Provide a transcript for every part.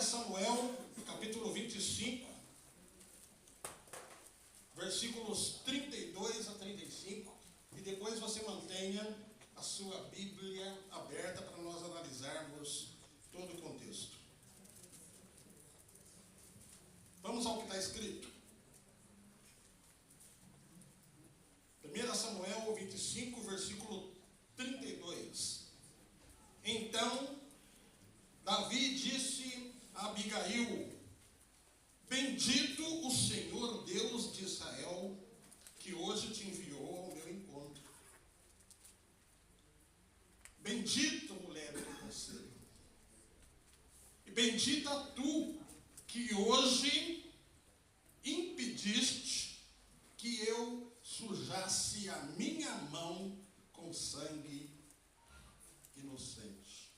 Samuel, capítulo 25, versículos 32 a 35, e depois você mantenha a sua Bíblia aberta para nós analisarmos todo o contexto. Vamos ao que está escrito. 1 Samuel 25, versículo 32. Então, Davi disse a Abigail: bendito o Senhor Deus de Israel, que hoje te enviou ao meu encontro. Bendita, mulher do conselho. E bendita tu, que hoje impediste que eu sujasse a minha mão com sangue inocente.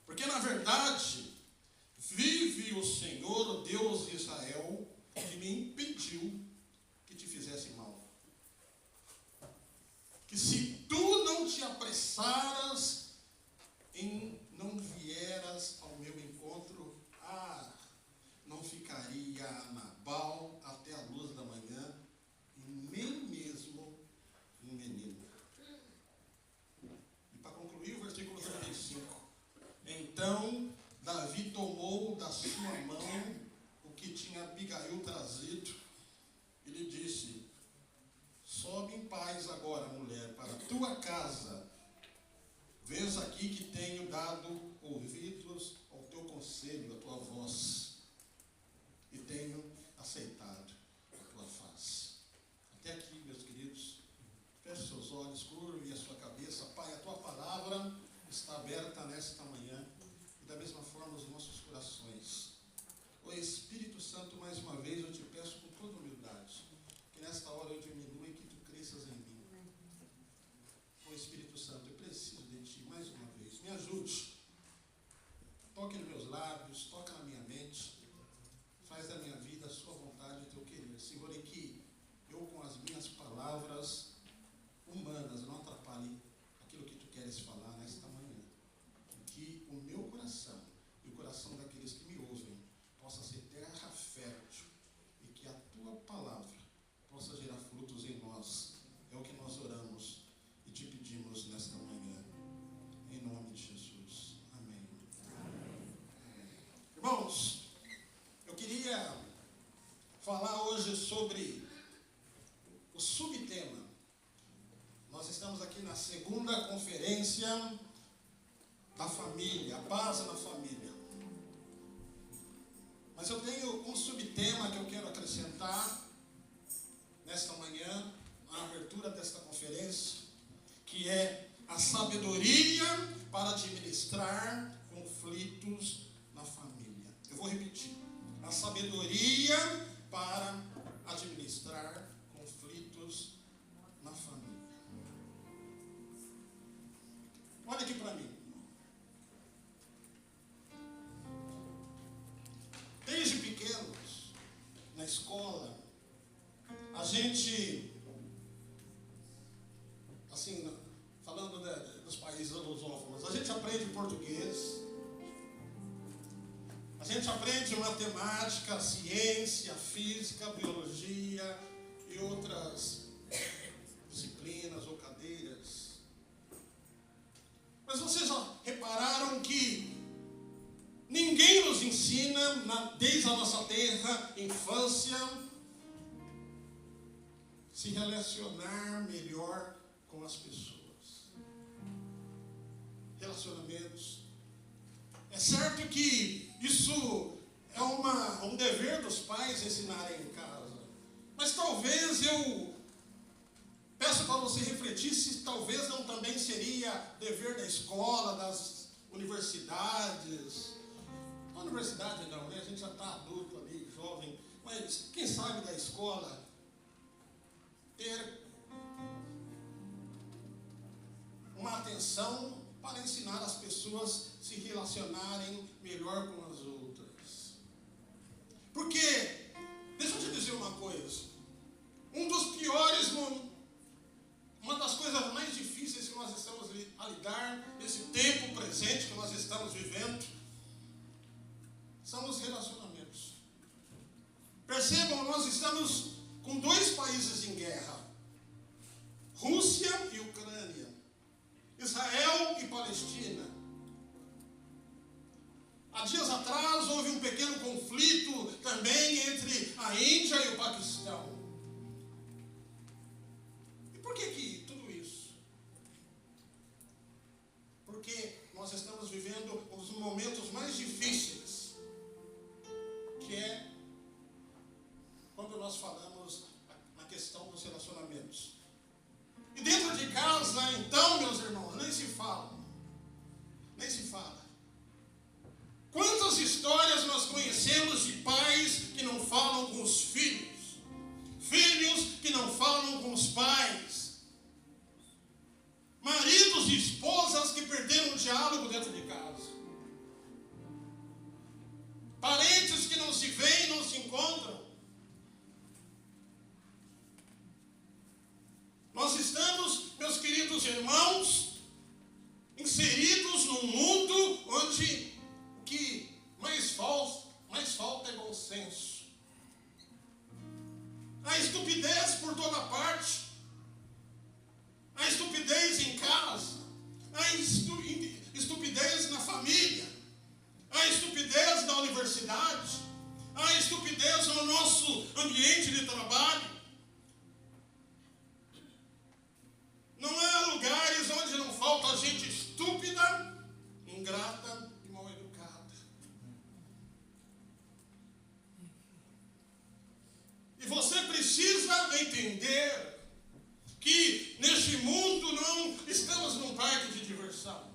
Porque, na verdade, vive o Senhor, o Deus de Israel, que me impediu que te fizesse mal. Que se tu não te apressaras em não vieras ao meu encontro, não ficaria a Nabal até a luz da manhã, e nem mesmo um menino. E para concluir, o versículo 35. Então Davi tomou da sua mão o que tinha Abigail trazido e lhe disse: sobe em paz agora, mulher, para a tua casa. Vês aqui que tenho dado ouvidos ao teu conselho, à tua voz, e tenho aceitado a tua face. Até aqui, meus queridos. Feche seus olhos, curve a sua cabeça. Pai, a tua palavra está aberta nesta manhã, e da mesma forma os nossos corações. Ó Espírito Santo, mais uma vez eu te peço com toda humildade, que nesta hora eu diminua e que tu cresças em mim. Ó Espírito Santo, eu preciso de ti mais uma vez. Me ajude. Toque nos meus lábios, toca na minha mente. Faz da minha vida a sua vontade e o teu querer. Senhor, e que eu com as minhas palavras humanas não atrapalhe aquilo que tu queres falar nesta manhã. Que o meu coração e o coração daqueles que me ouvem possa ser terra fértil, e que a tua palavra possa gerar frutos em nós. É o que nós oramos e te pedimos nesta manhã, em nome de Jesus. Amém. Amém. Irmãos, eu queria falar hoje sobre o subtema. Nós estamos aqui na segunda conferência da família, a base na família. Mas eu tenho um subtema que eu quero acrescentar nesta manhã, na abertura desta conferência, que é a sabedoria para administrar conflitos na família. Eu vou repetir. A sabedoria para administrar conflitos na família. Olha aqui para mim. Desde pequenos, na escola, a gente, assim, falando dos países lusófonos, a gente aprende português, a gente aprende matemática, ciência, física, biologia e outras disciplinas ou cadeiras. Mas vocês já repararam que ninguém nos ensina, desde a nossa terra, infância, se relacionar melhor com as pessoas. Relacionamentos. É certo que isso é um dever dos pais ensinarem em casa. Mas talvez eu peço para você refletir se talvez não também seria dever da escola, das universidades. Na universidade não, né? A gente já está adulto ali, jovem. Mas quem sabe da escola ter uma atenção para ensinar as pessoas a se relacionarem melhor com as outras. Porque, deixa eu te dizer uma coisa, uma das coisas mais difíceis que nós estamos a lidar nesse tempo presente que nós estamos vivendo, são os relacionamentos. Percebam, nós estamos com 2 países em guerra: Rússia e Ucrânia, Israel e Palestina. Há dias atrás houve um pequeno conflito também entre a Índia e o Paquistão. E por que tudo isso? Porque nós estamos vivendo um dos momentos mais difíceis, que é quando nós falamos na questão dos relacionamentos. E dentro de casa, então, meus irmãos, nem se fala. Nem se fala. Quantas histórias nós conhecemos de pais que não falam com os filhos? Filhos que não falam com os pais? Maridos e esposas que perderam o diálogo dentro de casa? Parentes que não se veem, não se encontram? Nós estamos, meus queridos irmãos, inseridos num mundo onde o que mais falta é bom senso. Há estupidez por toda parte. Há estupidez em casa. Há estupidez na família. Há estupidez na universidade. Há estupidez no nosso ambiente de trabalho. Não há lugares onde não falta gente estúpida, ingrata e mal educada. E você precisa entender que neste mundo não estamos num parque de diversão.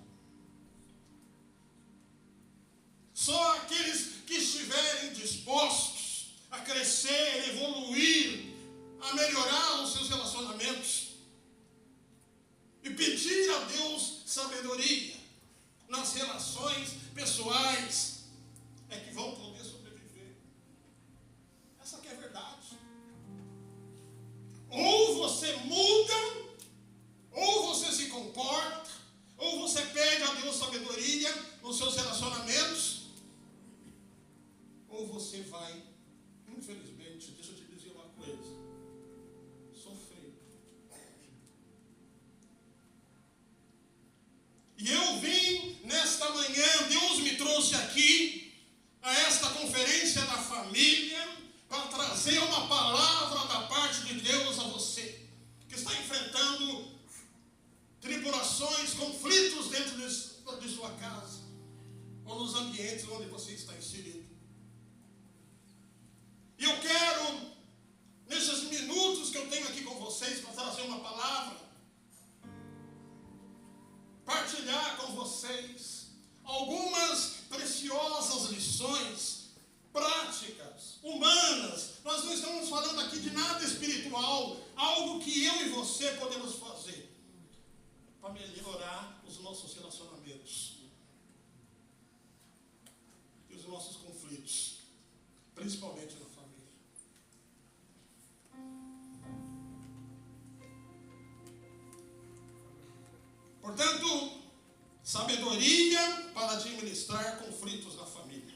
Só aqueles que estiverem dispostos a crescer, evoluir, a melhorar os seus relacionamentos e pedir a Deus sabedoria nas relações pessoais é que vão poder sobreviver. Essa que é a verdade. Ou você muda, ou você se comporta, ou você pede a Deus sabedoria nos seus relacionamentos, ou você vai, infelizmente, deixa eu te dizer uma coisa, sofrer. E eu vim nesta manhã, Deus me trouxe aqui a esta conferência da família para trazer uma palavra da parte de Deus a você, que está enfrentando tribulações, conflitos dentro de sua casa, ou nos ambientes onde você está inserido. E eu quero, nesses minutos que eu tenho aqui com vocês, para trazer uma palavra, partilhar com vocês algumas preciosas lições práticas, humanas. Nós não estamos falando aqui de nada espiritual, algo que eu e você podemos fazer para melhorar os nossos relacionamentos e os nossos conflitos, principalmente na família. Portanto, sabedoria para administrar conflitos na família.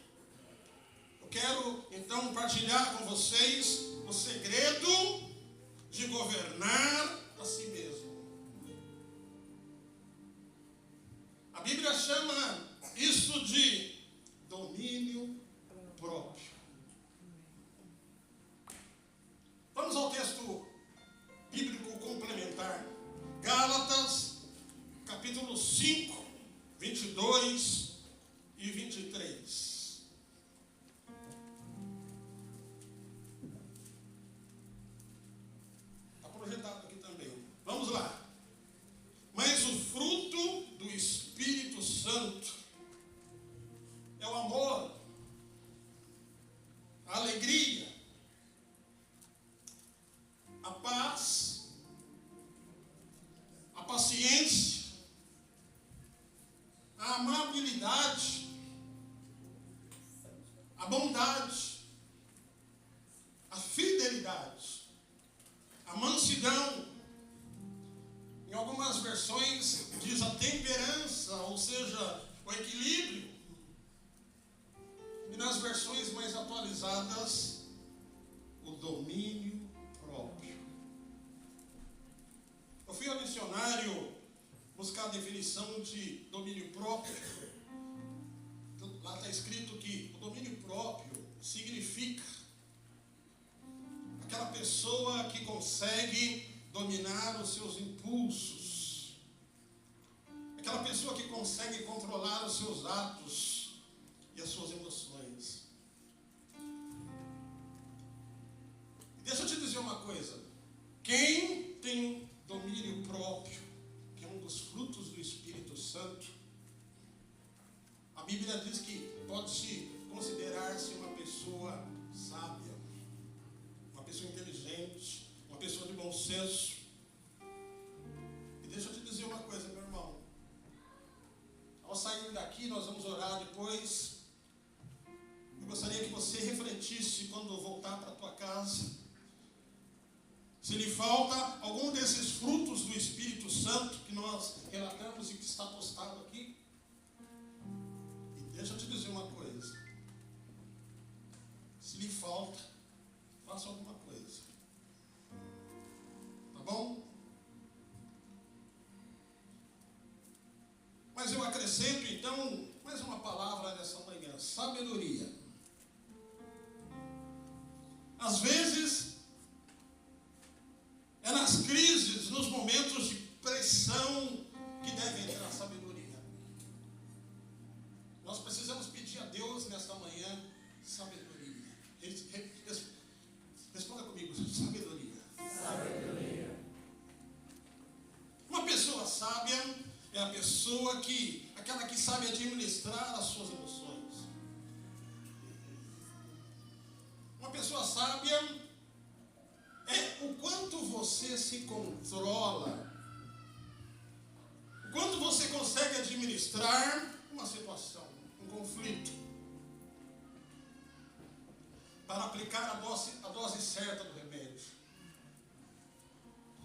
Eu quero, então, partilhar com vocês o segredo de governar a si mesmo. A Bíblia chama isso de domínio próprio. Vamos ao texto bíblico complementar. Gálatas, capítulo 5, 22 e 23. Está projetado aqui também. Vamos lá. Mas o fruto do Espírito Santo é o amor, a alegria, a paz, a paciência, a amabilidade, a bondade, a fidelidade, a mansidão. Em algumas versões diz a temperança, ou seja, o equilíbrio. E nas versões atualizadas, o domínio próprio. Eu fui ao dicionário buscar a definição de domínio próprio. Lá está escrito que o domínio próprio significa aquela pessoa que consegue dominar os seus impulsos, aquela pessoa que consegue controlar os seus atos e as suas emoções. Deixa eu te dizer uma coisa: quem tem domínio próprio, que é um dos frutos do Espírito Santo, a Bíblia diz que pode-se considerar-se uma pessoa sábia, uma pessoa inteligente, uma pessoa de bom senso. E deixa eu te dizer uma coisa, meu irmão. Ao sair daqui, nós vamos orar depois. Eu gostaria que você refletisse quando voltar para a tua casa, se lhe falta algum desses frutos do Espírito Santo que nós relatamos e que está postado aqui. E deixa eu te dizer uma coisa: se lhe falta, faça alguma coisa. Tá bom? Mas eu acrescento então mais uma palavra nessa manhã: sabedoria. Às vezes, é nas crises, nos momentos de pressão, que deve entrar a sabedoria. Nós precisamos pedir a Deus nesta manhã sabedoria. Responda comigo: sabedoria. Sabedoria. Uma pessoa sábia é a pessoa aquela que sabe administrar as suas emoções. Uma pessoa sábia é o quanto você se controla, o quanto você consegue administrar uma situação, um conflito, para aplicar a dose certa do remédio.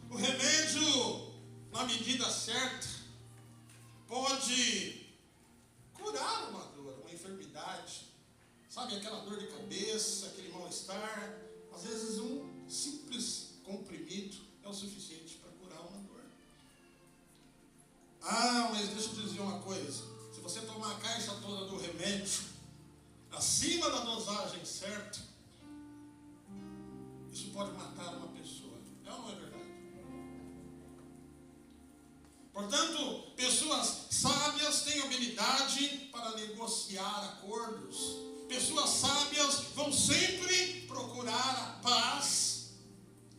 O remédio, na medida certa, pode curar uma dor, uma enfermidade. Sabe, aquela dor de cabeça, aquele mal-estar. Às vezes um simples comprimido é o suficiente para curar uma dor. Mas deixa eu te dizer uma coisa: se você tomar a caixa toda do remédio acima da dosagem certa, isso pode matar uma pessoa. É ou não é verdade? Portanto, pessoas sábias têm habilidade para negociar acordos. Pessoas sábias vão sempre procurar a paz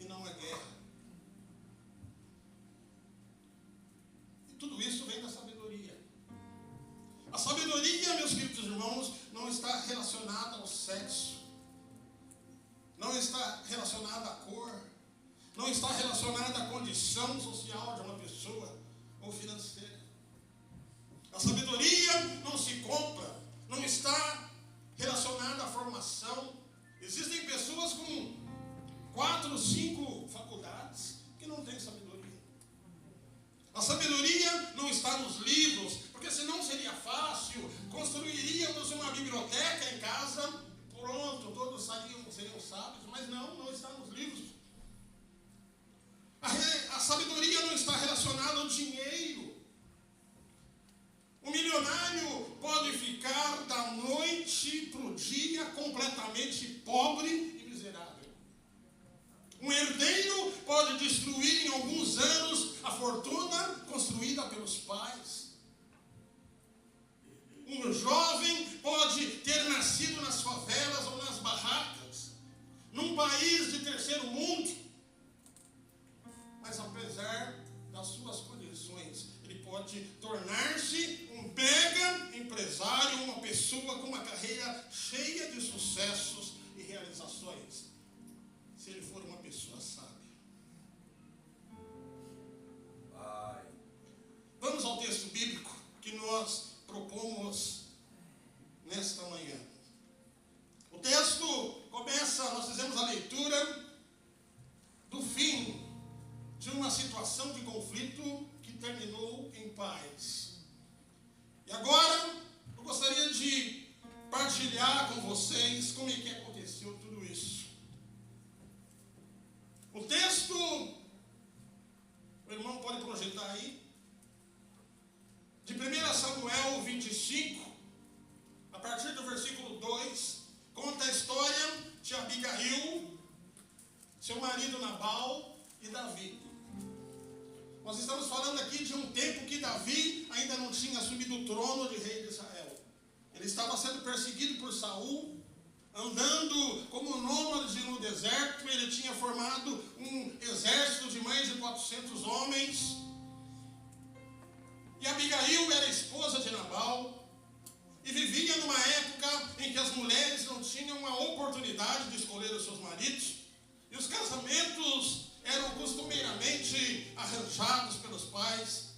e não a guerra. E tudo isso vem da sabedoria. A sabedoria, meus queridos irmãos, não está relacionada ao sexo, não está relacionada à cor, não está relacionada à condição social de uma pessoa ou financeira. A sabedoria não se compra, não está relacionada à formação. Existem pessoas com 4, 5 faculdades que não têm sabedoria. A sabedoria não está nos livros, porque senão seria fácil, construiríamos uma biblioteca em casa, pronto, todos seriam sábios, mas não está nos livros. A sabedoria não está relacionada ao dinheiro. O milionário pode ficar da noite para o dia completamente pobre e miserável. Um herdeiro pode destruir em alguns anos a fortuna construída pelos pais. Um jovem pode ter nascido nas favelas ou nas barracas, num país de terceiro mundo, mas apesar das suas condições, ele pode tornar-se um mega empresário, uma pessoa com uma carreira cheia de sucessos e realizações, se ele for uma pessoa sábia. Vamos ao texto bíblico que nós propomos nesta manhã. O texto começa, nós fizemos a leitura do fim de uma situação de conflito que terminou em paz. E agora, eu gostaria de partilhar compartilhar com vocês como é que aconteceu tudo isso. O texto, o irmão pode projetar aí, de 1 Samuel 25, a partir do versículo 2, conta a história de Abigail, seu marido Nabal e Davi. Nós estamos falando aqui de um tempo que Davi ainda não tinha assumido o trono de rei de Israel. Ele estava sendo perseguido por Saul, andando como nômade no deserto. Ele tinha formado um exército de mais de 400 homens. E Abigail era esposa de Nabal e vivia numa época em que as mulheres não tinham a oportunidade de escolher os seus maridos. E os casamentos eram costumeiramente arranjados pelos pais.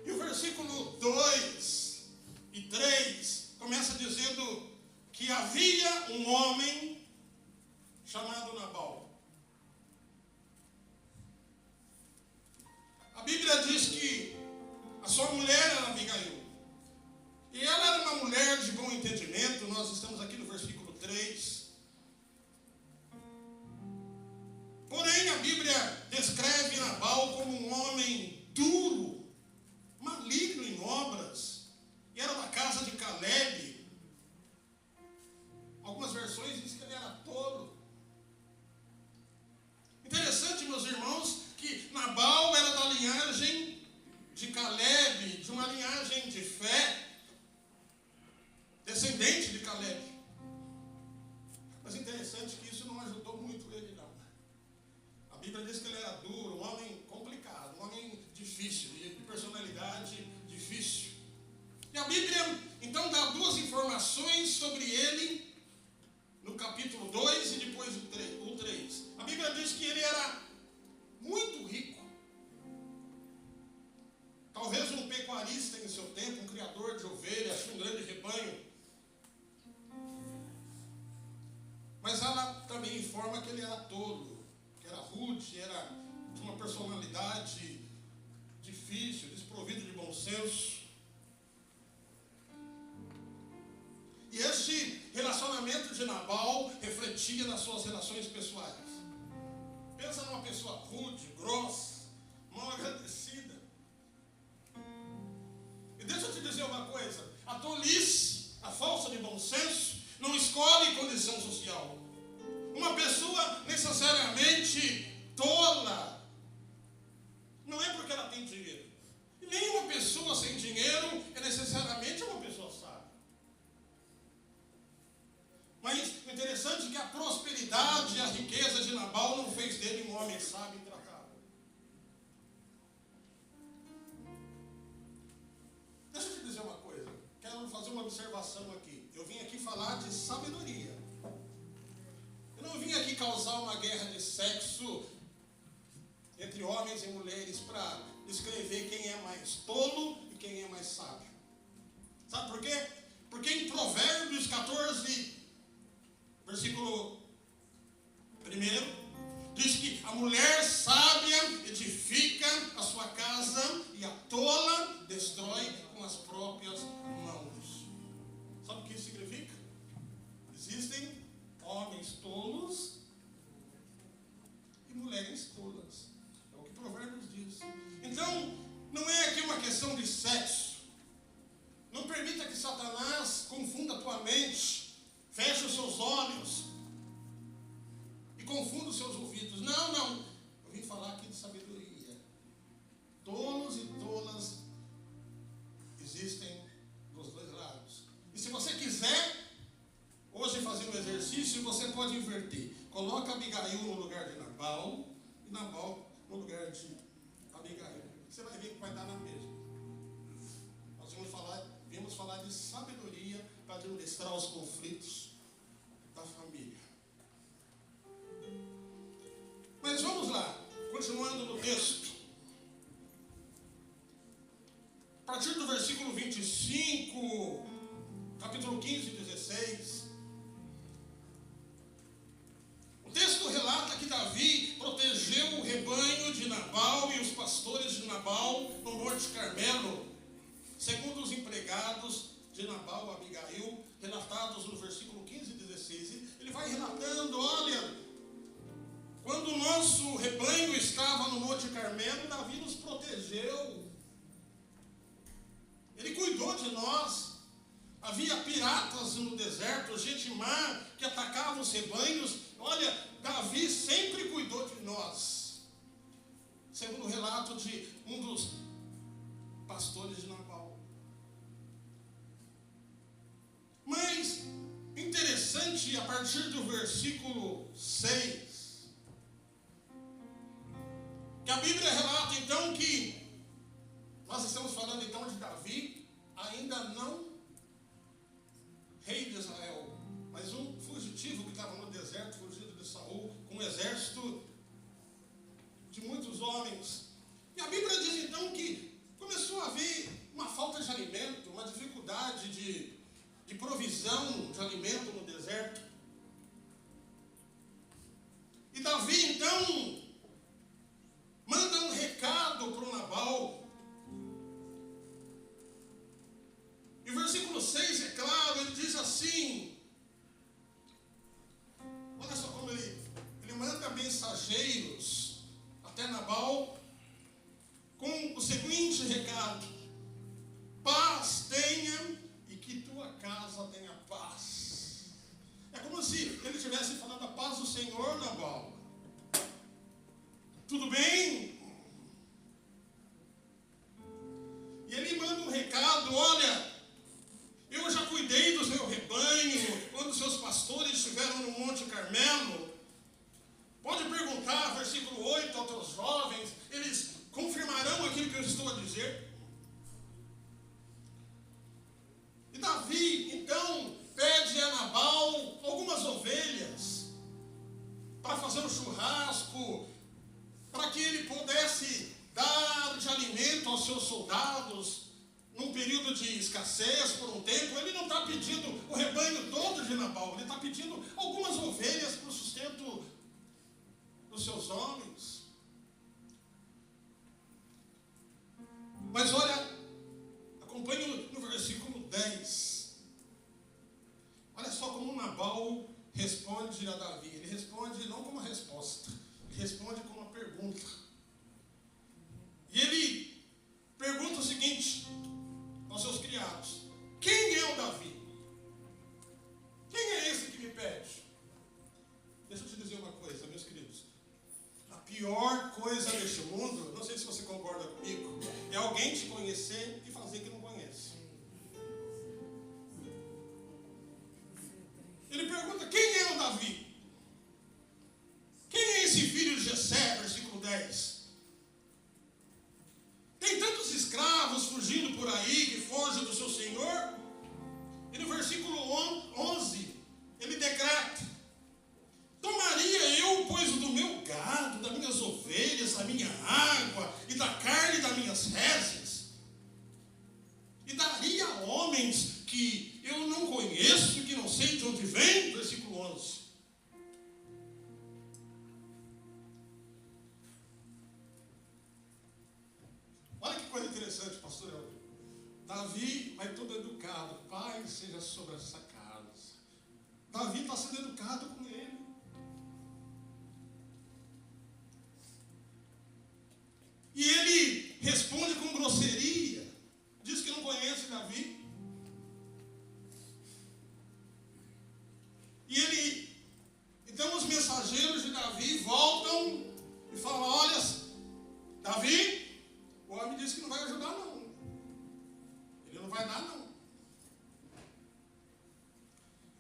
E o versículo 2 e 3 começa dizendo que havia um homem chamado Nabal. A Bíblia diz que a sua mulher era Abigail. E ela era uma mulher de bom entendimento. Nós estamos aqui no versículo 3. Porém, a Bíblia descreve Nabal como um homem duro, maligno em obras, e era da casa de Caleb. Algumas versões dizem que ele era tolo. Interessante, meus irmãos, que Nabal era da linhagem de Caleb, de uma linhagem de fé, descendente de Caleb. Mas interessante que isso não ajudou muito ele, não. A Bíblia diz que ele era duro, um homem complicado, um homem difícil, de personalidade difícil. E a Bíblia, então, dá duas informações sobre ele, no capítulo 2 e depois o 3. A Bíblia diz que ele era muito rico. Talvez um pecuarista em seu tempo, um criador de ovelhas, um grande rebanho. Mas ela também informa que ele era tolo, que era rude, era de uma personalidade difícil, desprovido de bom senso. E esse relacionamento de Nabal refletia nas suas relações pessoais. Pensa numa pessoa rude, grossa, mal agradecida. E deixa eu te dizer uma coisa: a tolice, a falta de bom senso, não escolhe condição social. Uma pessoa necessariamente tola não é porque ela tem dinheiro. E nenhuma pessoa sem dinheiro é necessariamente uma pessoa sábia. Mas o interessante é que a prosperidade e a riqueza de Nabal não fez dele um homem sábio e tratável. Deixa eu te dizer uma coisa. Quero fazer uma observação aqui. Eu vim aqui falar de sabedoria. Eu não vim aqui causar uma guerra de sexo entre homens e mulheres para descrever quem é mais tolo e quem é mais sábio. Sabe por quê? Porque em Provérbios 14, versículo 1, diz que a mulher sábia edifica a sua casa e a tola destrói com as próprias mãos. Sabe o que isso significa? Existem homens tolos e mulheres tolas. É o que Provérbios diz. Então, não é aqui uma questão de sexo. Não permita que Satanás confunda a tua mente, feche os seus olhos e confunda os seus ouvidos. Não, não. Eu vim falar aqui de sabedoria. Tolos e tolas existem dos dois lados. E se você quiser hoje fazer um exercício, você pode inverter. Coloca Abigail no lugar de Nabal e Nabal no lugar de Abigail. Você vai ver que vai dar na mesma. Nós vimos falar de sabedoria para administrar os conflitos da família. Mas vamos lá, continuando no texto. A partir do versículo 25, capítulo 15 e 16, o texto relata que Davi protegeu o rebanho de Nabal e os pastores de Nabal no Monte Carmelo, segundo os empregados de Nabal e Abigail, relatados no versículo 15 e 16. Ele vai relatando, olha, quando o nosso rebanho estava no Monte Carmelo, Davi nos protegeu. Ele cuidou de nós. Havia piratas no deserto, gente má que atacava os rebanhos. Olha, Davi sempre cuidou de nós. Segundo o relato de um dos pastores de Nabal. Mas, interessante, a partir do versículo 6, que a Bíblia relata então que nós estamos falando então de Davi, ainda não rei de Israel, mas um fugitivo que estava no deserto, fugido de Saul, com um exército de muitos homens. E a Bíblia diz então que começou a haver uma falta de alimento, uma dificuldade de provisão de alimento no deserto. E Davi então manda um recado para o Nabal. E o versículo 6 é claro, ele diz assim, olha só como ele manda mensageiros até Nabal com o seguinte recado: paz tenha e que tua casa tenha paz. É como se ele estivesse falando a paz do Senhor, Nabal. Tudo bem? E ele manda um recado, olha, eu já cuidei do seu rebanho quando seus pastores estiveram no Monte Carmelo. Pode perguntar, versículo 8, aos teus jovens, eles confirmarão aquilo que eu estou a dizer. E Davi, então, pede a Nabal algumas ovelhas para fazer um churrasco, para que ele pudesse dar de alimento aos seus soldados num período de escassez por um tempo. Ele não está pedindo o rebanho todo de Nabal, ele está pedindo algumas ovelhas para o sustento dos seus homens. Mas olha, acompanhe no versículo 10. Olha só como Nabal responde a Davi. Ele responde não como uma resposta, ele responde como uma pergunta. E ele pergunta o seguinte aos seus criados: quem é o Davi? Quem é esse que me pede? Deixa eu te dizer uma coisa, meus queridos. A pior coisa deste mundo, não sei se você concorda comigo, é alguém te conhecer e fazer que não conhece. Ele pergunta: quem é o Davi? Quem é esse filho de Jessé? Versículo 10. Tem tantos escravos fugindo por aí que fogem do seu senhor. E no versículo 11, ele decreta: tomaria eu, pois, do meu gado, das minhas ovelhas, da minha água e da carne das minhas reses, e daria a homens que eu não conheço, que não sei de onde vem. Versículo 11. Olha que coisa interessante, pastor Elton. Davi vai todo educado. Pai seja sobre essa casa. Davi está sendo educado com ele. E ele responde com grosseria. Diz que não conhece Davi. E ele, então os mensageiros de Davi voltam e falam: olha, Davi, o homem disse que não vai ajudar não. Ele não vai dar não.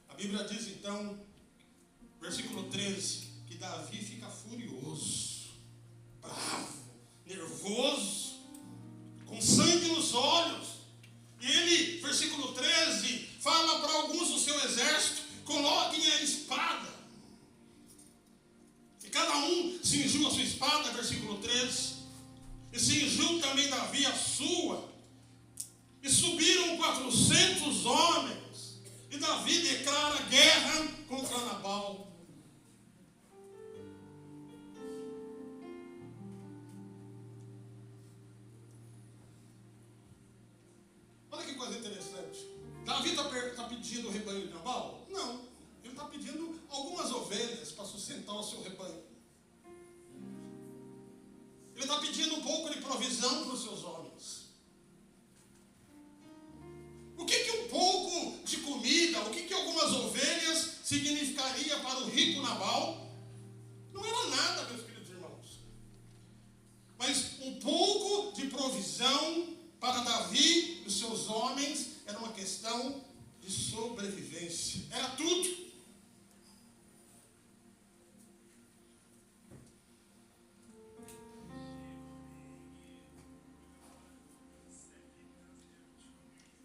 A Bíblia diz então, versículo 13, que Davi fica furioso, bravo, nervoso, com sangue nos olhos. E ele, versículo 13, fala para alguns do seu exército: coloquem a espada. E cada um cingiu a sua espada, versículo 13. E cingiu também Davi a sua. E subiram 400 homens. E Davi declara guerra contra Nabal. Olha que coisa interessante. pedindo o rebanho de Nabal? Não. Ele está pedindo algumas ovelhas para sustentar o seu rebanho. Ele está pedindo um pouco de provisão para os seus homens. O que um pouco de comida, o que algumas ovelhas significaria para o rico Nabal? Não era nada, meus queridos irmãos. Mas um pouco de provisão para Davi e os seus homens era uma questão de sobrevivência. Era tudo.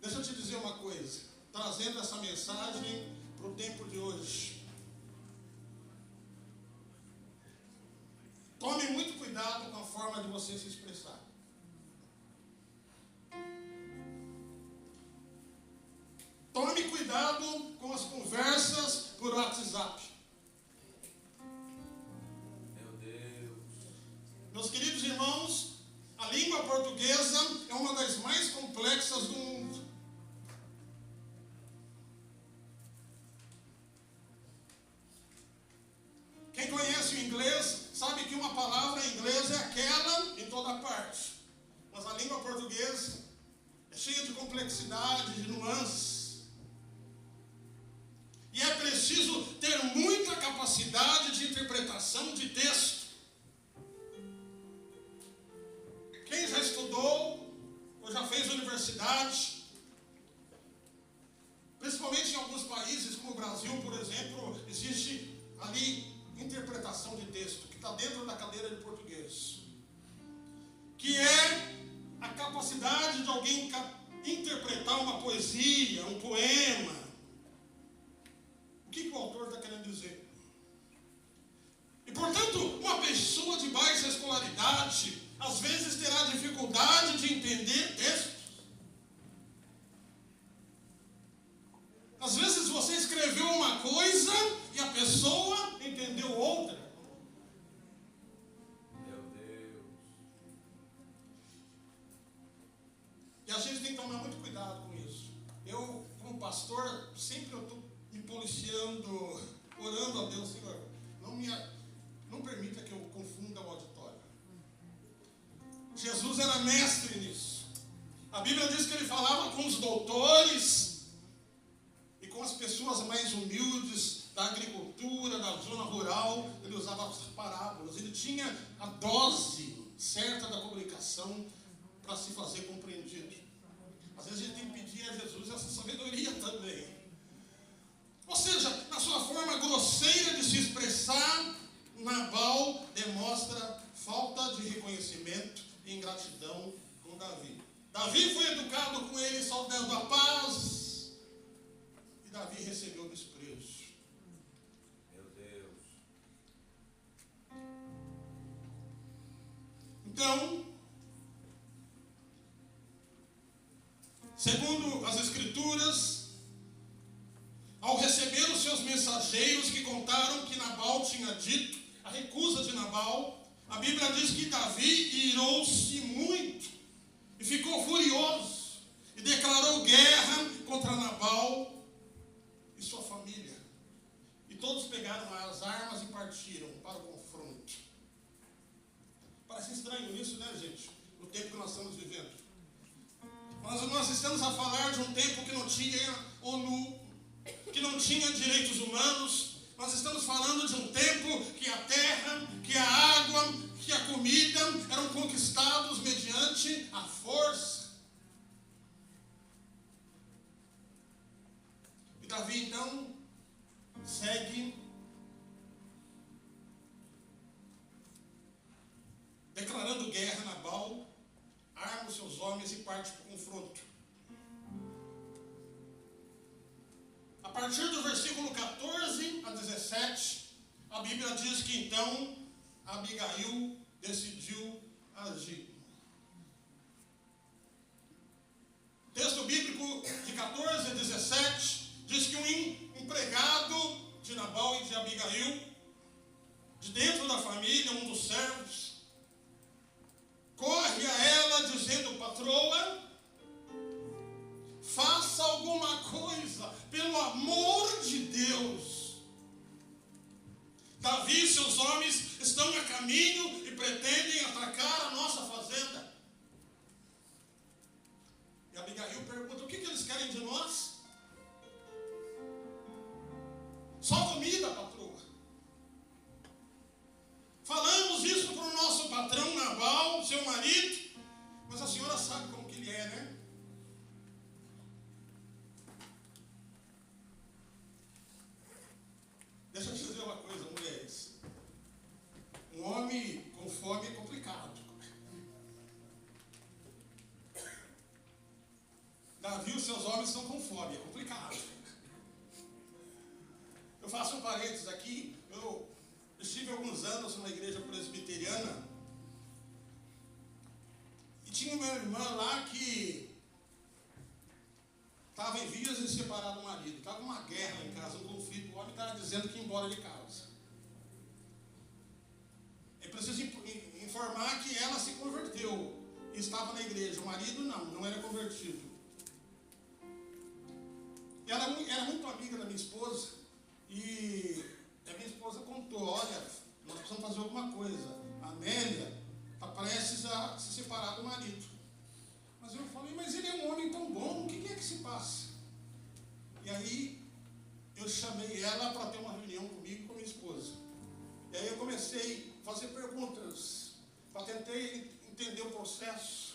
Deixa eu te dizer uma coisa, trazendo essa mensagem para o tempo de hoje. Tome muito cuidado com a forma de você se expressar. Tome cuidado com as conversas por WhatsApp. Meu Deus. Meus queridos irmãos, a língua portuguesa é uma das mais complexas do mundo. Quem conhece o inglês sabe que uma palavra em inglês é aquela em toda parte. Mas a língua portuguesa é cheia de complexidade, de nuances. E é preciso ter muita capacidade de interpretação de texto. Quem já estudou ou já fez universidade, principalmente em alguns países, como o Brasil, por exemplo, existe ali interpretação de texto, que está dentro da cadeira de português, que é a capacidade de alguém interpretar uma poesia, um poema. O que o autor está querendo dizer? E, portanto, uma pessoa de baixa escolaridade, às vezes terá dificuldade de entender textos. Às vezes você escreveu uma coisa e a pessoa entendeu outra. Meu Deus. E a gente tem que tomar muito cuidado com isso. Eu, como pastor, sempre eu estou me policiando, orando a Deus, Senhor, não permita que eu confunda o auditório. Jesus era mestre nisso. A Bíblia diz que ele falava com os doutores e com as pessoas mais humildes da agricultura, da zona rural. Ele usava as parábolas. Ele tinha a dose certa da comunicação para se fazer compreendido. Às vezes a gente tem que pedir a Jesus essa sabedoria também. Ou seja, na sua forma grosseira de se expressar, Nabal demonstra falta de reconhecimento e ingratidão com Davi. Davi foi educado com ele, saudando a paz, e Davi recebeu desprezo. Meu Deus. Então, segundo as Escrituras, ao receber os seus mensageiros que contaram que Nabal tinha dito, a recusa de Nabal, a Bíblia diz que Davi irou-se muito e ficou furioso e declarou guerra contra Nabal e sua família. E todos pegaram as armas e partiram para o confronto. Parece estranho isso, né, gente? No tempo que nós estamos vivendo. Mas nós estamos a falar de um tempo que não tinha ONU, que não tinha direitos humanos. Nós estamos falando de um tempo que a terra, que a água, que a comida eram conquistados mediante a força. E Davi então segue declarando guerra a Nabal, arma os seus homens e parte para o confronto. A partir do versículo 14 a 17, a Bíblia diz que então Abigail decidiu agir. O texto bíblico de 14 a 17 diz que um empregado de Nabal e de Abigail, de dentro da família, um dos servos, corre a ela dizendo: patroa, faça alguma coisa pelo caminho e pretendem atacar a nossa fazenda. E Abigail pergunta: o que eles querem de nós? Só comida, patroa. Falamos isso para o nosso patrão Nabal, seu marido, mas a senhora sabe como que ele é, né? Deixa eu te dizer uma coisa, mulheres. Um homem com fome é complicado. Davi, os seus homens estão com fome, é complicado. Eu faço um parênteses aqui. Eu estive alguns anos numa igreja presbiteriana e tinha uma irmã lá que estava em vias de separar do marido. Estava uma guerra em casa, um conflito. O homem estava dizendo que ia embora de casa. É preciso informar que ela se converteu e estava na igreja. O marido não era convertido. Ela era muito amiga da minha esposa e a minha esposa contou: olha, nós precisamos fazer alguma coisa. A Amélia está prestes a se separar do marido. Mas eu falei: mas ele é um homem tão bom, o que é que se passa? E aí eu chamei ela para ter uma reunião comigo e com a minha esposa. E aí eu comecei a fazer perguntas para tentar entender o processo.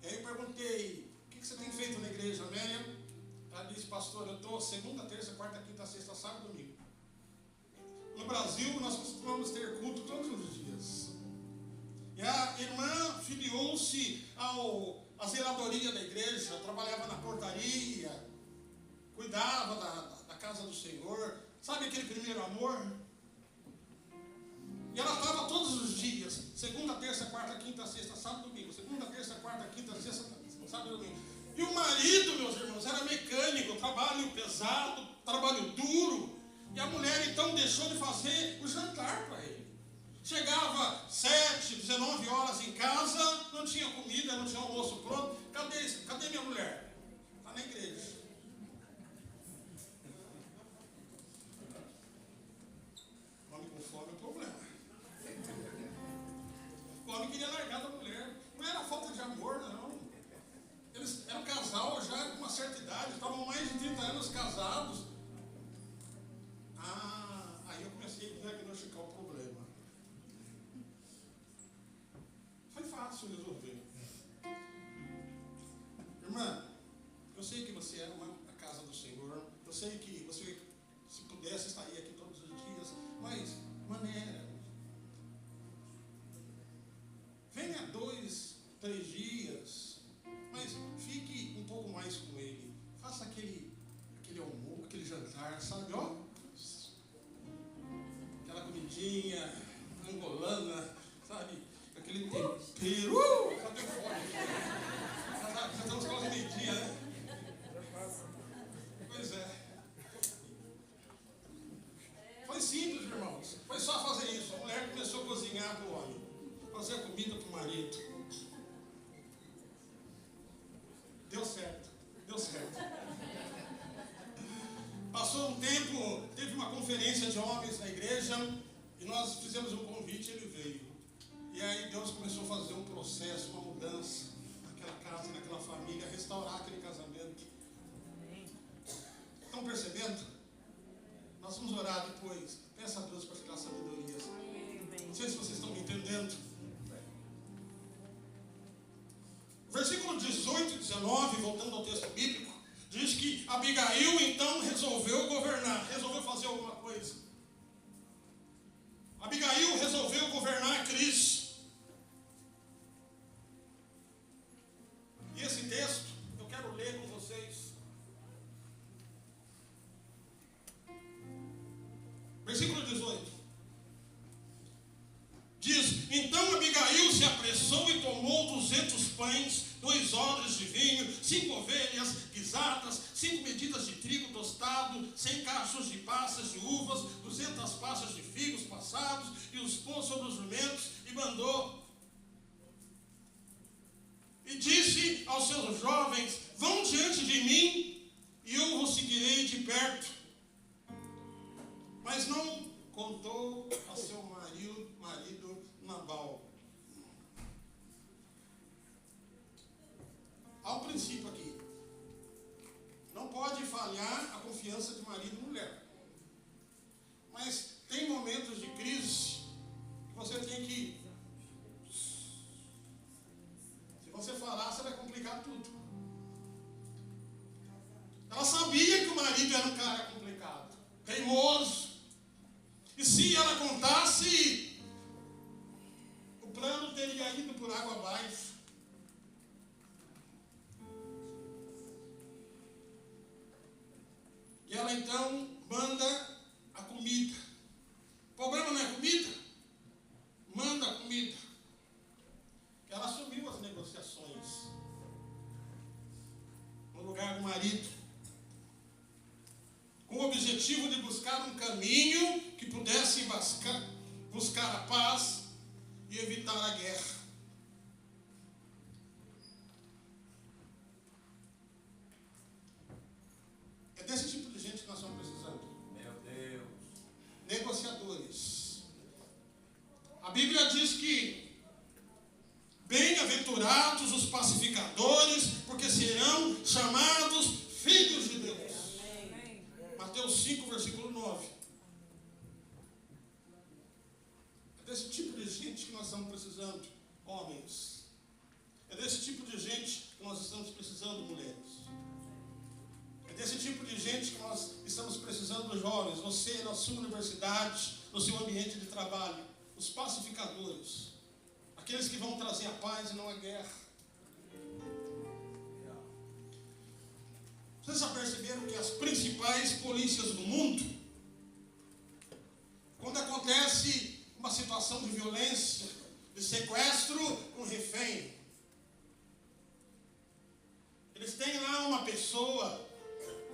E aí eu perguntei: o que você tem feito na igreja, Amélia? Ela disse: pastor, eu estou segunda, terça, quarta, quinta, sexta, sábado e domingo. No Brasil nós costumamos ter culto todos os dias. E a irmã filiou-se à zeladoria da igreja, trabalhava na portaria, cuidava da casa do Senhor. Sabe aquele primeiro amor? E ela estava todos os dias, segunda, terça, quarta, quinta, sexta, sábado, domingo. Segunda, terça, quarta, quinta, sexta, sábado, domingo. E o marido, meus irmãos, era mecânico, trabalho pesado, trabalho duro. E a mulher então deixou de fazer o jantar para ele. Chegava 7, 19 horas em casa, não tinha comida, não tinha almoço pronto. Cadê minha mulher? Está na igreja. Homem com fome é um problema. O homem queria largar da mulher. Não era falta de amor, não. Eles eram um casal já com uma certa idade, estavam mais de 30 anos casados. Aí eu comecei a diagnosticar o problema. Foi fácil resolver. Irmã, eu sei que você ama a casa do Senhor. Eu sei que você, se pudesse, estaria aqui todos os dias. Mas, maneira. Venha 2, 3 dias. Mas fique um pouco mais com ele. Faça aquele almoço, aquele jantar, sabe? Ó, aquela comidinha angolana, sabe? Aquele tempero. Já deu fome. Já estamos quase meio-dia, né? Pois é. Foi simples, irmãos. Foi só fazer isso. A mulher começou a cozinhar para o homem, fazer a comida para o marido. Deu certo. Passou um tempo, teve uma conferência de homens na igreja e nós fizemos um convite e ele veio. E aí Deus começou a fazer um processo, uma mudança naquela casa, naquela família, restaurar aquele casamento. Estão percebendo? Nós vamos orar depois. Peça a Deus para te dar sabedoria. Não sei se vocês estão me entendendo. Versículo 18 e 19, voltando ao texto bíblico, diz que Abigail então resolveu governar, resolveu fazer alguma coisa. Abigail resolveu governar a crise. E esse texto eu quero ler com vocês. Versículo 18. Diz: então Abigail se apressou e tomou 200 pães, 2 odres de vinho, 5 ovelhas guisadas, 5 medidas de trigo tostado, 100 cachos de passas de uvas, 200 passas de figos passados, e os pôs sobre os jumentos, e mandou. E disse aos seus jovens: vão diante de mim, e eu vos seguirei de perto. contou a seu marido Nabal. Há um princípio aqui. Não pode falhar a confiança de marido e mulher. Mas tem momentos de crise que você tem que... Se você falar, você vai complicar tudo. Ela sabia que o marido era um cara complicado, teimoso. E se ela contasse, o plano teria ido por água abaixo. E ela então manda a comida. O problema não é comida? Manda a comida. Ela assumiu as negociações no lugar do marido, com o objetivo de buscar um caminho que pudesse buscar a paz e evitar a guerra. É desse tipo de gente que nós estamos precisando. Meu Deus. Negociadores. A Bíblia diz que bem-aventurados os pacificadores, porque serão chamados filhos de Deus. Mateus 5, versículo 9. É desse tipo de gente que nós estamos precisando, homens. É desse tipo de gente que nós estamos precisando, mulheres. É desse tipo de gente que nós estamos precisando, jovens. Você, na sua universidade, no seu ambiente de trabalho. Os pacificadores. Aqueles que vão trazer a paz e não a guerra. Vocês já perceberam que as principais polícias do mundo, quando acontece uma situação de violência, de sequestro com refém, eles têm lá uma pessoa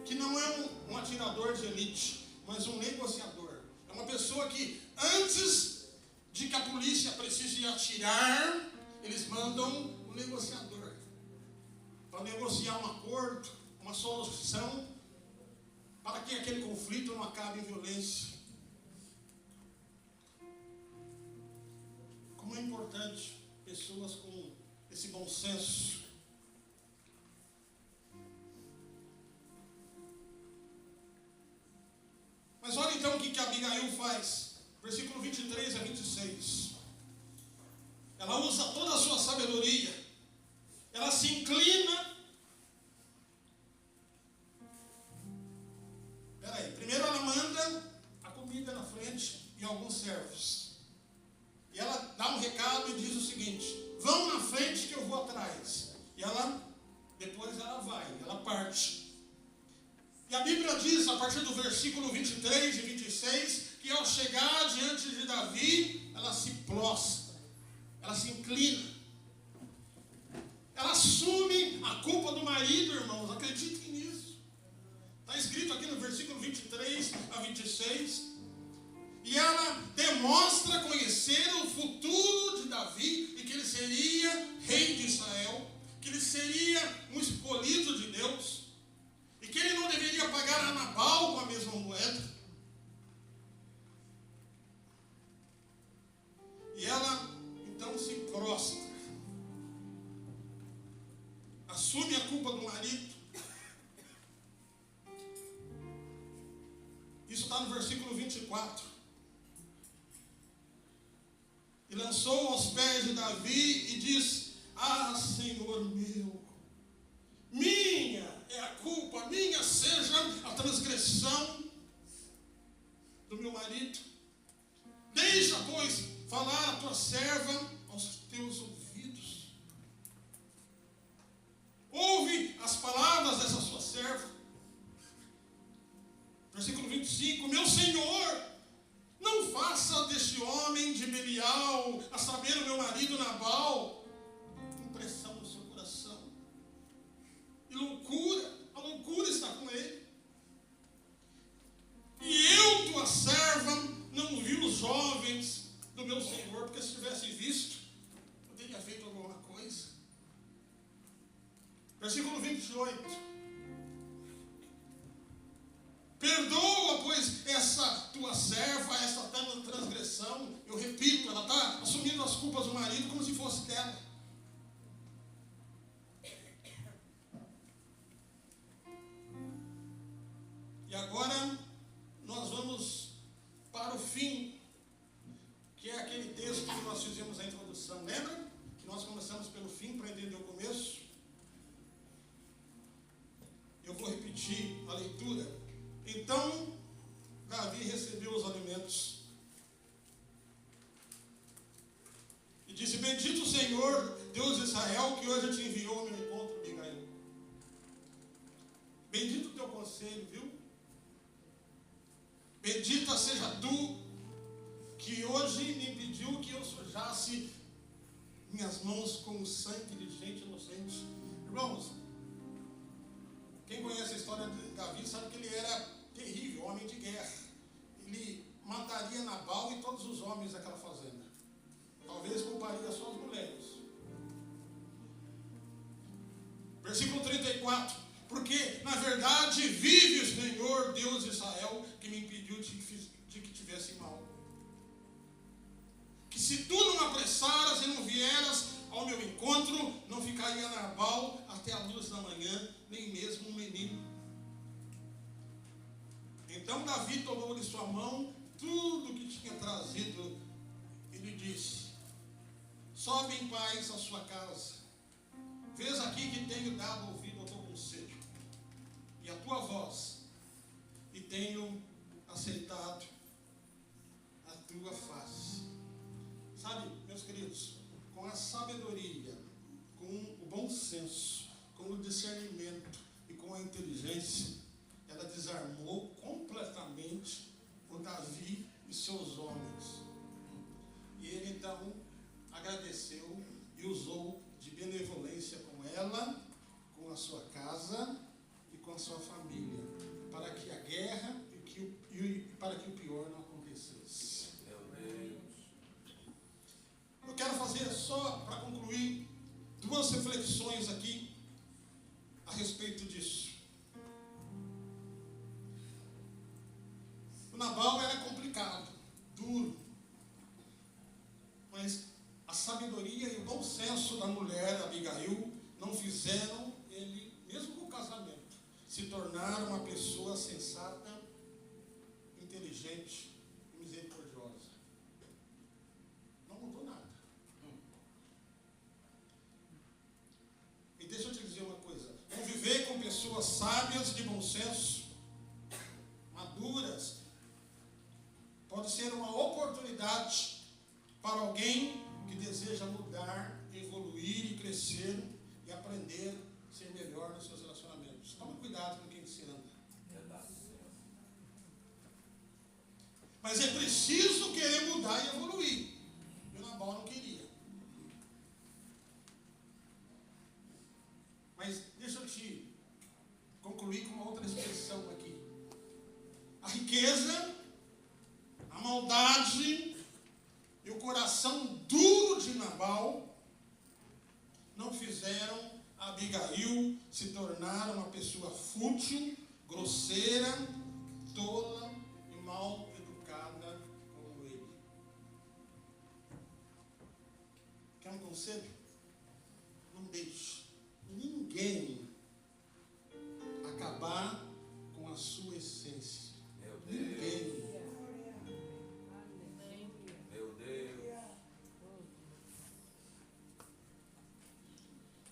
que não é um atirador de elite, mas um negociador. É uma pessoa que, antes de que a polícia precise atirar, eles mandam um negociador para negociar um acordo, uma solução, para que aquele conflito não acabe em violência. Como é importante pessoas com esse bom senso. Mas olha então o que a Abigail faz. Versículo 23 a 26. Ela usa toda a sua sabedoria. Ela se inclina. Primeiro ela manda a comida na frente e alguns servos. E ela dá um recado e diz o seguinte: vão na frente que eu vou atrás. E depois ela vai, ela parte. E a Bíblia diz, a partir do versículo 23 e 26, que ao chegar diante de Davi, ela se prostra, ela se inclina. Ela assume a culpa do marido, irmãos, acreditem nisso. Está escrito aqui no versículo 23 a 26. E ela demonstra conhecer o futuro de Davi e que ele seria rei de Israel, que ele seria um escolhido de Deus e que ele não deveria pagar a Nabal com a mesma moeda. E ela então se prostra, assume a culpa do marido. Isso está no versículo 24. E lançou aos pés de Davi e diz: ah, Senhor meu, minha é a culpa, minha seja a transgressão do meu marido. Deixa, pois, falar a tua serva aos teus ouvidos. Ouve as palavras dessa sua serva. Versículo 25: meu Senhor, não faça deste homem de Belial, a saber, o meu marido Nabal, impressão no seu coração. E a loucura está com ele. E eu, tua serva, não vi os jovens do meu Senhor, porque se tivesse visto, eu teria feito alguma coisa. Versículo 28. Perdoa, pois, essa tua serva, essa culpas o marido como se fosse dela. E agora nós vamos para o fim, que é aquele texto que nós fizemos a introdução. Lembra? Que nós começamos pelo fim para entender o começo. Eu vou repetir a leitura. Então, Davi recebeu os alimentos e disse: bendito o Senhor, Deus de Israel, que hoje te enviou ao meu encontro, Abigail. Bendito o teu conselho, viu? Bendita seja tu, que hoje me impediu que eu sujasse minhas mãos com o sangue de gente inocente. Irmãos, quem conhece a história de Davi sabe que ele era terrível, homem de guerra. Ele mataria Nabal e todos os homens daquela fazenda. Talvez culparia só as mulheres. Versículo 34. Porque, na verdade, vive o Senhor, Deus de Israel, que me impediu de que tivesse mal. Que se tu não apressaras e não vieras ao meu encontro, não ficaria Nabal até a luz da manhã, nem mesmo um menino. Então Davi tomou de sua mão tudo que tinha trazido e lhe disse: sobe em paz à sua casa. Vês aqui que tenho dado ouvido ao teu conselho e a tua voz, e tenho aceitado a tua face. Sabe, meus queridos, com a sabedoria, com o bom senso, com o discernimento e com a inteligência, ela desarmou completamente o Davi e seus homens. E ele então agradeceu e usou de benevolência com ela, com a sua casa e com a sua família, para que a guerra e para que o pior não acontecesse. Meu Deus. Eu quero fazer só, para concluir, duas reflexões aqui a respeito disso. O Nabal era complicado, duro, mas a sabedoria e o bom senso da mulher Abigail não fizeram ele, mesmo com o casamento, se tornar uma pessoa sensata, inteligente e misericordiosa. Não mudou nada. E deixa eu te dizer uma coisa: conviver com pessoas sábias, de bom senso, maduras, pode ser uma oportunidade para alguém que deseja mudar, evoluir e crescer e aprender a ser melhor nos seus relacionamentos. Tome cuidado com quem você anda. Verdade, Senhor. Mas é preciso querer mudar e evoluir. E o Nabal não queria. Mas deixa eu te concluir com uma outra expressão aqui. A riqueza, a maldade e o coração duro de Nabal não fizeram Abigail se tornar uma pessoa fútil, grosseira, tola e mal educada como ele. Quer um conselho? Não deixe ninguém acabar com a sua essência. Meu Deus. Ninguém. Meu Deus.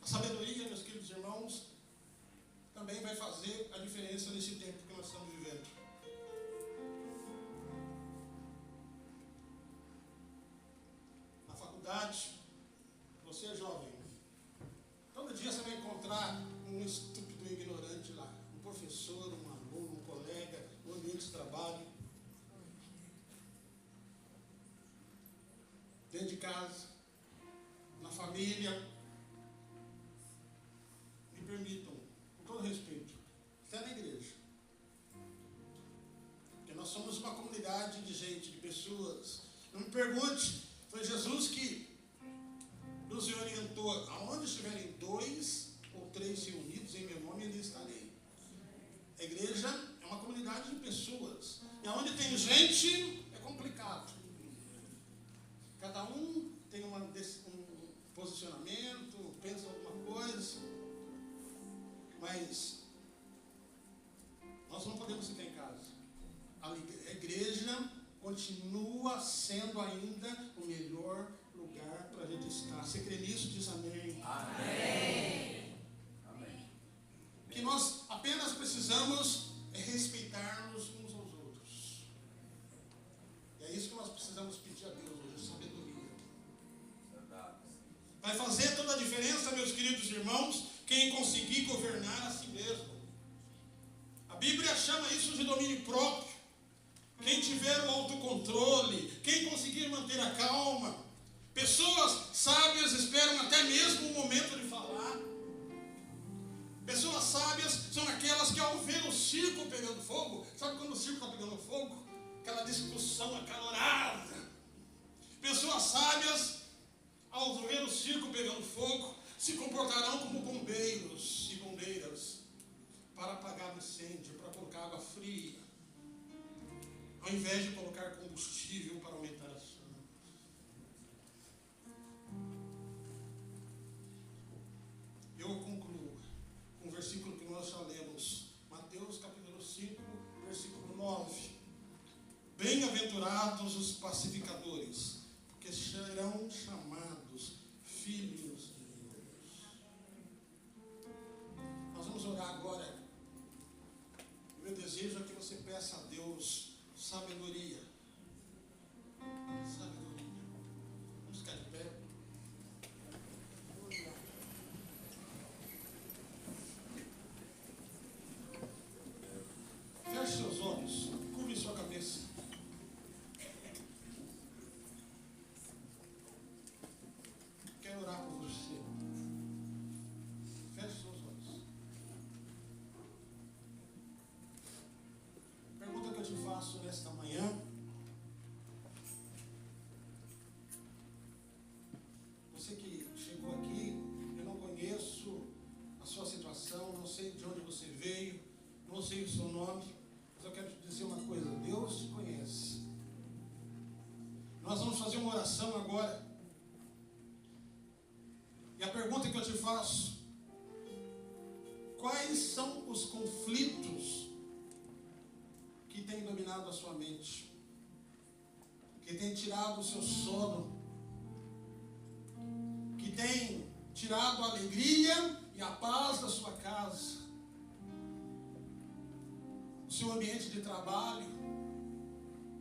A sabedoria, meus queridos irmãos, também vai fazer a diferença nesse tempo que nós estamos vivendo. Na faculdade, você é jovem, todo dia você vai encontrar um estúpido ignorante lá, um professor, um aluno, um colega, um ambiente de trabalho, dentro de casa, na família. Me permitam, com todo respeito, até na igreja, porque nós somos uma comunidade de gente, de pessoas. Não me pergunte, foi Jesus que nos orientou: aonde estiverem 2 ou 3 reunidos em meu nome, ali estarei. A igreja é uma comunidade de pessoas, e aonde tem gente é complicado. Cada um tem uma Mas nós não podemos ficar em casa. A igreja continua sendo ainda o melhor lugar para a gente estar. Você crê nisso? Diz amém. Amém. Amém. Que nós apenas precisamos respeitar-nos uns aos outros. E é isso que nós precisamos pedir a Deus hoje, sabedoria. Vai fazer toda a diferença, meus queridos irmãos, quem conseguir governar a si mesmo. A Bíblia chama isso de domínio próprio. Quem tiver o autocontrole, quem conseguir manter a calma. Pessoas sábias esperam até mesmo o momento de falar. Pessoas sábias são aquelas que, ao ver o circo pegando fogo, sabe quando o circo está pegando fogo? Aquela discussão acalorada. Pessoas sábias, ao ver o circo pegando fogo, se comportarão como bombeiros e bombeiras para apagar o incêndio, para colocar água fria, ao invés de colocar combustível para aumentar a chama. Eu concluo com o versículo que nós já lemos, Mateus capítulo 5, versículo 9. Bem-aventurados os pacificadores, porque serão chamados filhos de Deus. Nós vamos orar agora. O meu desejo é que você peça a Deus sabedoria. Sabedoria. Vamos ficar de pé. Feche seus olhos. Curve sua cabeça. Quero orar por você. Feche seus olhos. Pergunta que eu te faço nesta manhã. Você que chegou aqui, eu não conheço a sua situação, não sei de onde você veio, não sei o seu nome, mas eu quero te dizer uma coisa: Deus te conhece. Nós vamos fazer uma oração agora. E a pergunta que eu te faço: quais são os conflitos que têm dominado a sua mente, que têm tirado o seu sono, que têm tirado a alegria e a paz da sua casa, do seu ambiente de trabalho,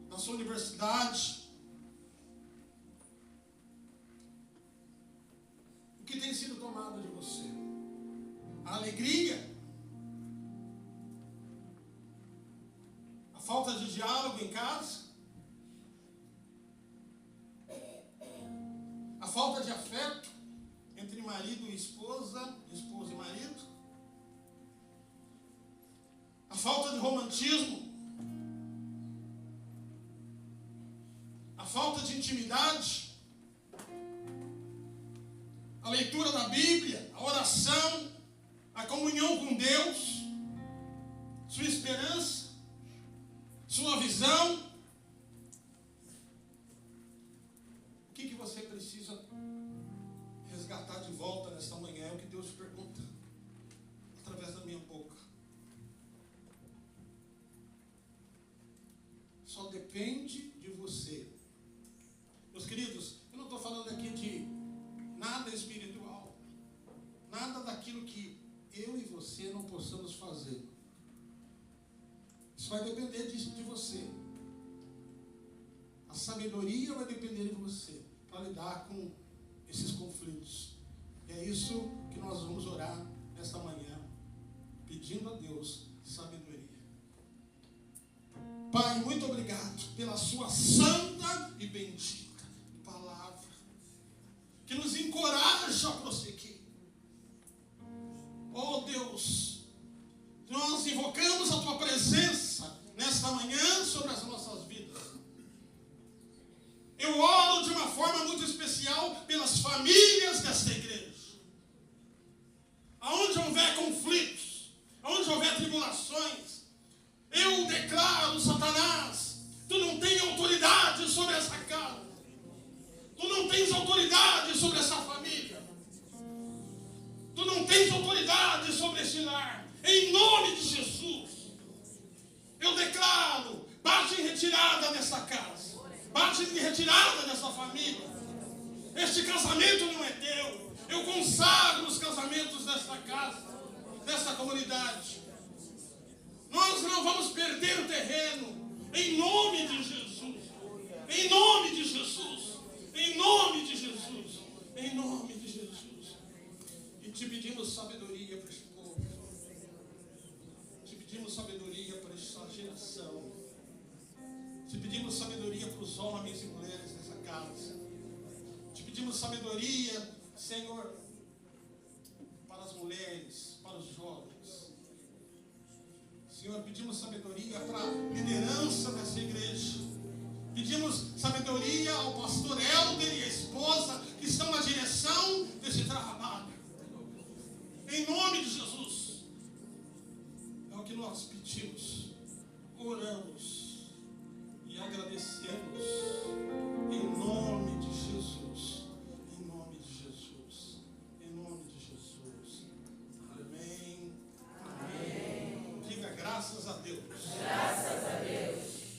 na sua universidade? O que tem sido tomado de você? A alegria? A falta de diálogo em casa? A falta de afeto entre marido e esposa e marido? A falta de romantismo? A falta de intimidade? A leitura da Bíblia, a oração, a comunhão com Deus, sua esperança, sua visão? O que você precisa resgatar de volta nesta manhã? É o que Deus pergunta através da minha boca. Só depende de você. Meus queridos, eu não estou falando aqui de nada espiritual, nada daquilo que eu e você não possamos fazer. Isso vai depender de você. A sabedoria vai depender de você para lidar com esses conflitos. E é isso que nós vamos orar nesta manhã, pedindo a Deus sabedoria. Pai, muito obrigado pela sua santa e bendita palavra, que nos encoraja a prosseguir. Oh Deus, nós invocamos a tua presença nesta manhã sobre as nossas vidas. Eu oro de uma forma muito especial pelas famílias desta igreja. Aonde houver conflitos, aonde houver tribulações, eu declaro, Satanás, tu não tens autoridade sobre essa casa. Tu não tens autoridade sobre essa família. Tu não tens autoridade sobre esse lar. retirada dessa casa. Bate de retirada dessa família. Este casamento não é teu. Eu consagro os casamentos desta casa, desta comunidade. Nós não vamos perder o terreno. Em nome de Jesus. Em nome de Jesus. Em nome de Jesus. Em nome de Jesus. E te pedimos sabedoria para este povo. Te pedimos sabedoria para esta geração. Te pedimos sabedoria para os homens e mulheres dessa casa. Te pedimos sabedoria, Senhor, para as mulheres, para os jovens. Senhor, pedimos sabedoria para a liderança dessa igreja. Pedimos sabedoria ao pastor Helder e a esposa que estão na direção desse trabalho. Em nome de Jesus. É o que nós pedimos, oramos e agradecemos. Em nome de Jesus.